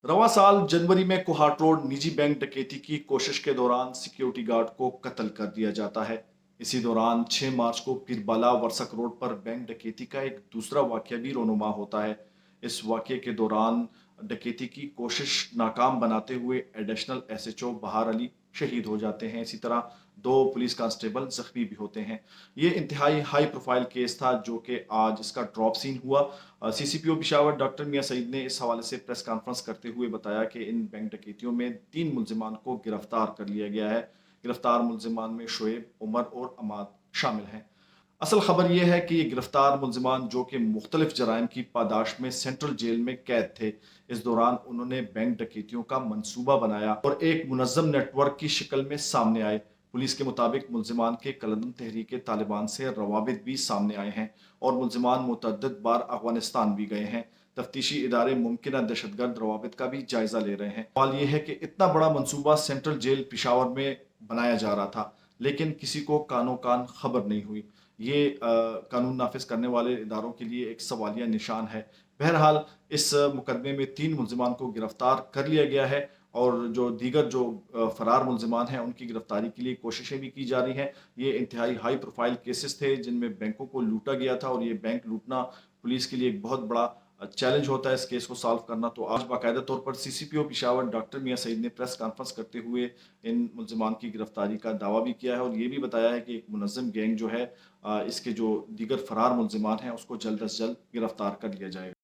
रवां साल जनवरी में कोहाट रोड निजी बैंक डकैती की कोशिश के दौरान सिक्योरिटी गार्ड को कत्ल कर दिया जाता है। इसी दौरान 6 मार्च को पीरबाला वर्सक रोड पर बैंक डकैती का एक दूसरा वाकया भी रोनुमा होता है। इस वाकये के दौरान डकैती की कोशिश नाकाम बनाते हुए एडिशनल एसएचओ बहार अली शहीद हो जाते हैं। इसी तरह 2 पुलिस कांस्टेबल जख्मी भी होते हैं। ये इंतहाई हाई प्रोफाइल केस था जो कि आज इसका ड्रॉप सीन हुआ। सीसीपीओ पिशावर डॉक्टर मियां सईद ने इस हवाले से प्रेस कॉन्फ्रेंस करते हुए बताया कि इन बैंक डकैतियों में 3 मुलजिमान को गिरफ्तार कर लिया गया है। गिरफ्तार मुलजिमान में शोएब, उमर और अमाद शामिल हैं। असल खबर यह है कि ये गिरफ्तार मुलजिमान जो कि मुख्तलिफ जराइम की पादाश में सेंट्रल जेल में कैद थे, इस दौरान उन्होंने बैंक डकैतियों का मंसूबा बनाया और एक मुनज़्ज़म नेटवर्क की शक्ल में सामने आए। पुलिस के मुताबिक मुलजिमान के कलदम तहरीक तालिबान से रवाबित भी सामने आए हैं और मुलजिमान मुतअद्दिद बार अफगानिस्तान भी गए हैं। तफ्तीशी इदारे मुमकिन दहशतगर्द रवाबित का भी जायजा ले रहे हैं। सवाल ये है कि इतना बड़ा मंसूबा सेंट्रल जेल पिशावर में बनाया जा रहा था, लेकिन किसी को कानो कान खबर नहीं हुई। ये कानून नाफिज करने वाले इदारों के लिए एक सवालिया निशान है। बहरहाल इस मुकदमे में 3 मुलजिमान को गिरफ्तार कर लिया गया है और जो दीगर जो फरार मुलजिमान हैं उनकी गिरफ्तारी के लिए कोशिशें भी की जा रही हैं। ये इंतहाई हाई प्रोफाइल केसेस थे जिनमें बैंकों को लूटा गया था और ये बैंक लूटना पुलिस के लिए एक बहुत बड़ा चैलेंज होता है इस केस को सॉल्व करना। तो आज बाकायदा तौर पर सीसीपीओ पिशावर डॉक्टर मियां सईद ने प्रेस कॉन्फ्रेंस करते हुए इन मुलजिमान की गिरफ्तारी का दावा भी किया है और ये भी बताया है कि एक मुनज़्ज़म गैंग जो है इसके जो दीगर फरार मुलजिमान हैं उसको जल्द अज जल्द गिरफ्तार कर लिया जाएगा।